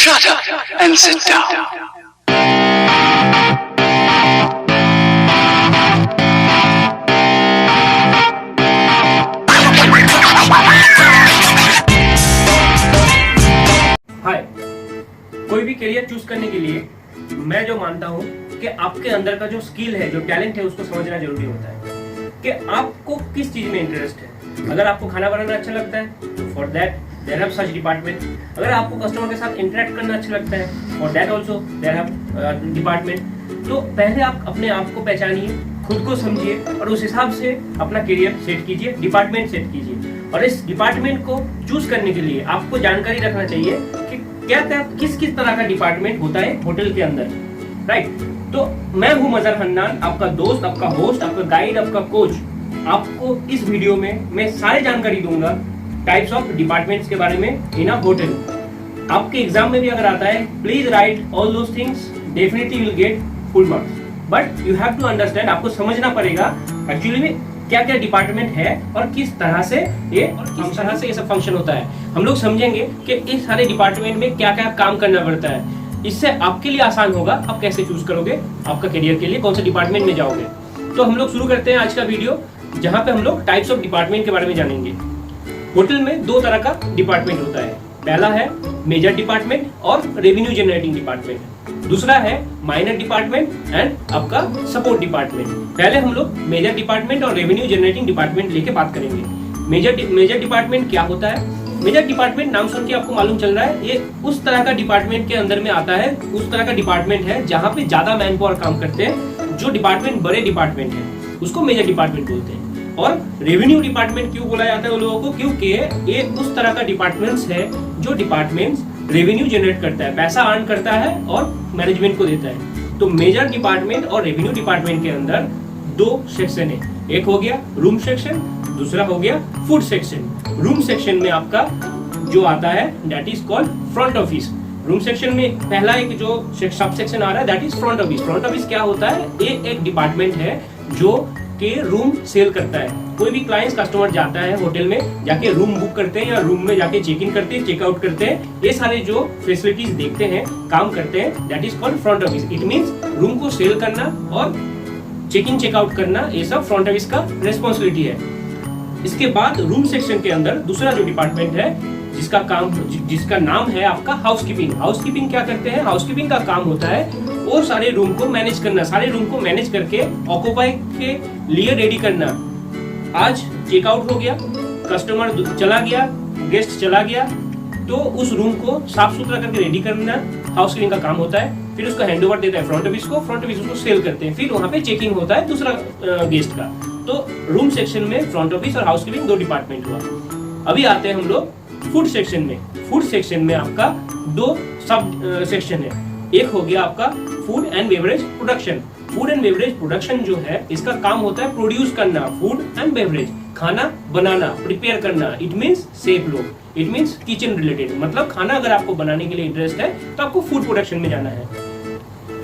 Shut up and sit down. हाय, कोई भी career choose करने के लिए मैं जो मानता हूँ कि आपके अंदर का जो स्किल है, जो टैलेंट है, उसको समझना जरूरी होता है कि आपको किस चीज में इंटरेस्ट है। अगर आपको खाना बनाना अच्छा लगता है तो for that there have such department. अगर आपको कस्टमर के साथ इंटरेक्ट करना अच्छा लगता है for that also there have department. तो पहले आप अपने आप को पहचानिए, खुद को समझिए और उस हिसाब से अपना करियर सेट कीजिए, डिपार्टमेंट सेट कीजिए। और इस डिपार्टमेंट को चूज करने के लिए आपको जानकारी रखना चाहिए कि क्या क्या किस किस तरह का डिपार्टमेंट होता है होटल के अंदर, राइट। तो मैं हूं मजहर हन्नान, आपका दोस्त, आपका होस्ट, आपका गाइड, आपका कोच। आपको इस वीडियो में मैं सारी जानकारी दूंगा टाइप्स ऑफ डिपार्टमेंट्स के बारे में इन अ होटल। आपके एग्जाम में भी अगर आता है, please write all those things, definitely you will get full marks. But you have to understand, आपको समझना पड़ेगा एक्चुअली में क्या क्या डिपार्टमेंट है और किस तरह से ये सब फंक्शन होता है। हम लोग समझेंगे कि इस सारे डिपार्टमेंट में क्या क्या काम करना पड़ता है। इससे आपके लिए आसान होगा, आप कैसे चूज करोगे आपका करियर के लिए, कौन से डिपार्टमेंट में जाओगे। तो हम लोग शुरू करते हैं आज का वीडियो, जहां पे हम लोग टाइप्स ऑफ डिपार्टमेंट के बारे में जानेंगे। होटल में दो तरह का डिपार्टमेंट होता है। पहला है मेजर डिपार्टमेंट और रेवेन्यू जनरेटिंग डिपार्टमेंट। दूसरा है माइनर डिपार्टमेंट एंड आपका सपोर्ट डिपार्टमेंट। पहले हम लोग मेजर डिपार्टमेंट और रेवेन्यू जनरेटिंग डिपार्टमेंट लेके बात करेंगे। मेजर डिपार्टमेंट क्या होता है? मेजर डिपार्टमेंट नाम सुन के आपको मालूम चल रहा है, ये उस तरह का डिपार्टमेंट के अंदर में आता है, उस तरह का डिपार्टमेंट है जहाँ पे ज्यादा मैन पावर काम करते हैं। जो डिपार्टमेंट बड़े डिपार्टमेंट है उसको मेजर डिपार्टमेंट बोलते हैं। और रेवेन्यू डिपार्टमेंट क्यों बोला जाता है उन लोगों को? क्योंकि ये उस तरह का डिपार्टमेंट्स है जो डिपार्टमेंट्स रेवेन्यू जनरेट करता है, पैसा अर्न करता है और मैनेजमेंट को देता है। तो मेजर डिपार्टमेंट और रेवेन्यू डिपार्टमेंट के अंदर दो सेक्शन है, एक हो गया रूम सेक्शन, दूसरा हो गया फूड सेक्शन। रूम सेक्शन में आपका जो आता है that is called front office. Room section में पहला एक जो सब सेक्शन आ रहा है that is front office. Front office क्या होता है? ये एक डिपार्टमेंट है जो के रूम सेल करता है। कोई भी क्लाइंट कस्टमर जाता है होटल में, जाके रूम बुक करते हैं या रूम में जाके चेक इन करते हैं, चेकआउट करते हैं, ये सारे जो फैसिलिटीज देखते हैं, काम करते हैं, that is called front office. It means room को सेल करना और चेक इन चेकआउट करना, ये सब फ्रंट ऑफिस का रिस्पॉन्सिबिलिटी है। इसके बाद रूम सेक्शन के अंदर दूसरा जो डिपार्टमेंट है जिसका नाम है आपका हाउसकीपिंग। हाउसकीपिंग क्या करते हैं? हाउसकीपिंग का काम होता है वो सारे रूम को मैनेज करना, सारे रूम को मैनेज करके ऑक्यूपाई के लिए रेडी करना। आज चेकआउट हो गया, कस्टमर चला गया, गेस्ट चला गया, तो उस रूम को साफ सुथरा करके रेडी करना हाउसकीपिंग का काम होता है। फिर उसका हैंडओवर देता है फ्रंट ऑफिस को, फ्रंट ऑफिस उसको सेल करते हैं, फिर वहां पे चेकिंग होता है दूसरा गेस्ट का। तो रूम सेक्शन में फ्रंट ऑफिस और हाउसकीपिंग दो डिपार्टमेंट हुआ। अभी आते हैं हम लोग फूड सेक्शन में। फूड सेक्शन में आपका दो सब सेक्शन है। एक हो गया आपका food and beverage production. Food and beverage production जो है, इसका काम होता है प्रोड्यूस करना, फूड एंड बेवरेज, खाना बनाना, प्रिपेयर करना। इट मींस सेफ लोग, इट मींस किचन रिलेटेड। मतलब खाना अगर आपको बनाने के लिए इंटरेस्ट है तो आपको फूड प्रोडक्शन में जाना है।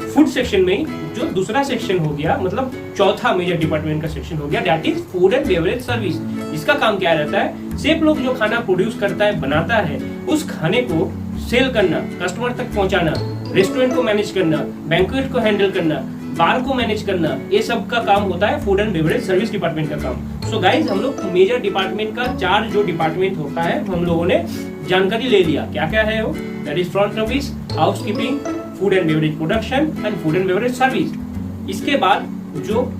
फूड सेक्शन में जो दूसरा सेक्शन हो गया, मतलब चौथा मेजर डिपार्टमेंट का सेक्शन हो गया, that is food and beverage service. इसका काम क्या रहता है? सेफ लोग जो खाना प्रोड्यूस करता है, बनाता है, उस खाने को सेल करना, कस्टमर तक पहुंचाना, रेस्टोरेंट को मैनेज करना, बैंक्वेट को हैंडल करना, बार को मैनेज करना, ये सब का काम होता है food and beverage service department का काम। सो गाइज, हम लोग मेजर डिपार्टमेंट का चार जो डिपार्टमेंट होता है हम लोगों ने जानकारी ले लिया। क्या क्या है वो? That is front office, housekeeping, food and beverage production and food and beverage service. इसके बाद जो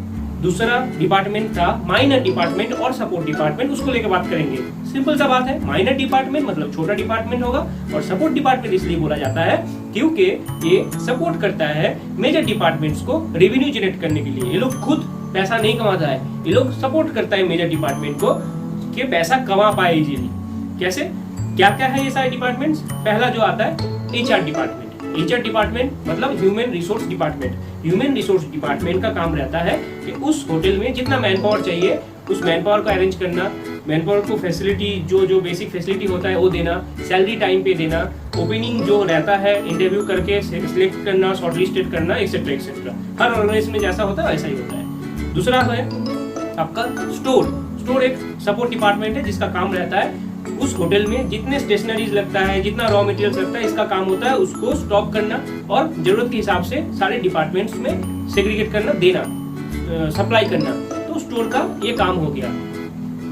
दूसरा डिपार्टमेंट था माइनर डिपार्टमेंट और सपोर्ट डिपार्टमेंट, उसको लेकर बात करेंगे। सिंपल सा बात है, माइनर डिपार्टमेंट मतलब छोटा डिपार्टमेंट होगा और सपोर्ट डिपार्टमेंट इसलिए बोला जाता है क्योंकि ये सपोर्ट करता है मेजर डिपार्टमेंट्स को रेवेन्यू जनरेट करने के लिए। ये लोग खुद पैसा नहीं कमाता है, ये लोग सपोर्ट करता है मेजर डिपार्टमेंट को कि पैसा कमा पाए इजीली। कैसे? क्या क्या है ये सारे डिपार्टमेंट्स? पहला जो आता है एचआर डिपार्टमेंट। एचआर डिपार्टमेंट मतलब human resource department. Human resource department का काम रहता है कि उस होटल में जितना मैन पावर चाहिए उस मैन पावर को अरेंज करना, मैन पावर को फैसिलिटी जो बेसिक फैसिलिटी होता है वो देना, सैलरी टाइम पे देना, ओपनिंग जो रहता है इंटरव्यू करके सिलेक्ट करना, शॉर्टलिस्टेड करना, एक्सेट्रा एक्सेट्रा। हर ऑर्गेनाइजेशन में जैसा होता है वैसा ही होता है। दूसरा है आपका स्टोर। स्टोर एक सपोर्ट डिपार्टमेंट है जिसका काम रहता है उस होटल में जितने स्टेशनरीज लगता है, जितना रॉ मटेरियल्स लगता है, इसका काम होता है उसको स्टॉक करना और जरूरत के हिसाब से सारे डिपार्टमेंट्स में सेग्रीगेट करना, देना, सप्लाई करना। तो स्टोर का ये काम हो गया।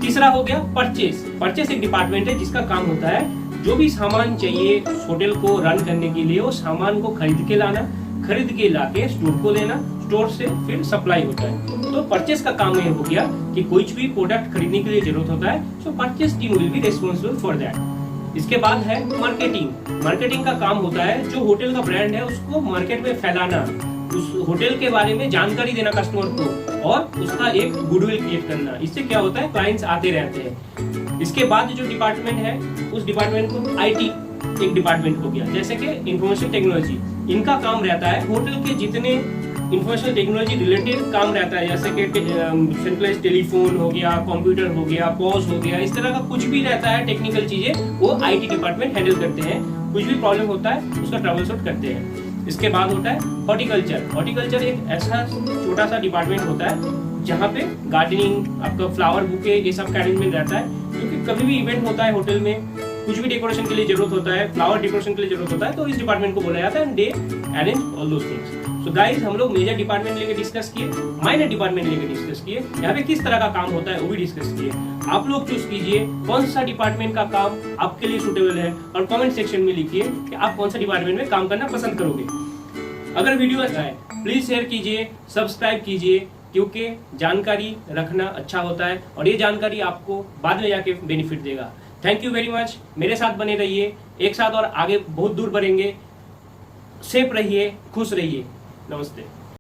तीसरा हो गया परचेस। परचेस एक डिपार्टमेंट है जिसका काम होता है जो भी सामान चाहिए होटल को रन करने के लिए, वो सामान को खरीद के लाना, खरीद के लाके स्टोर को देना, स्टोर से फिर सप्लाई होता है। तो परचेस का काम ये हो गया कि कोई भी प्रोडक्ट खरीदने के लिए जरूरत होता है, so purchase team will be responsible for that. इसके बाद है मार्केटिंग। मार्केटिंग का काम होता है जो होटल का ब्रांड है उसको मार्केट में फैलाना, उस होटल के बारे में जानकारी देना कस्टमर को और उसका एक गुडविल क्रिएट करना। इससे क्या होता है, क्लाइंट्स आते रहते हैं। इसके बाद जो डिपार्टमेंट है उस डिपार्टमेंट को आईटी एक डिपार्टमेंट हो गया, जैसे कि इंफॉर्मेशन टेक्नोलॉजी। इनका काम रहता है होटल के जितने इंफॉर्मेशन टेक्नोलॉजी रिलेटेड काम रहता है, जैसे कि सेंट्रलाइज टेलीफोन हो गया, कंप्यूटर हो गया, पॉज हो गया, इस तरह का कुछ भी रहता है टेक्निकल चीजें, वो आईटी डिपार्टमेंट हैंडल करते हैं। कुछ भी प्रॉब्लम होता है उसका ट्रबल शूट करते हैं। इसके बाद होता है हॉर्टिकल्चर। हॉर्टिकल्चर एक ऐसा छोटा सा डिपार्टमेंट होता है जहाँ पे गार्डनिंग, आपका फ्लावर बुके, ये सब का अरेंजमेंट रहता है। क्योंकि कभी भी इवेंट होता है होटल में, कुछ भी डेकोरेशन के लिए जरूरत होता है, फ्लावर डेकोरेशन के लिए जरूरत होता है, तो इस डिपार्टमेंट को बोला जाता है and they arrange all those things. So guys, हम लोग मेजर डिपार्टमेंट लेके डिस्कस किए, माइनर डिपार्टमेंट लेके डिस्कस किए, यहाँ पे किस तरह का काम होता है वो भी डिस्कस किए। आप लोग चूज कीजिए कौन सा डिपार्टमेंट का काम आपके लिए सुटेबल है और कमेंट सेक्शन में लिखिए कि आप कौन सा डिपार्टमेंट में काम करना पसंद करोगे। अगर वीडियो अच्छा है प्लीज शेयर कीजिए, सब्सक्राइब कीजिए, क्योंकि जानकारी रखना अच्छा होता है और ये जानकारी आपको बाद में जाके बेनिफिट देगा। Thank you very much. मेरे साथ बने रहिए, एक साथ और आगे बहुत दूर बढ़ेंगे। सेफ रहिए, खुश रहिए। नमस्ते।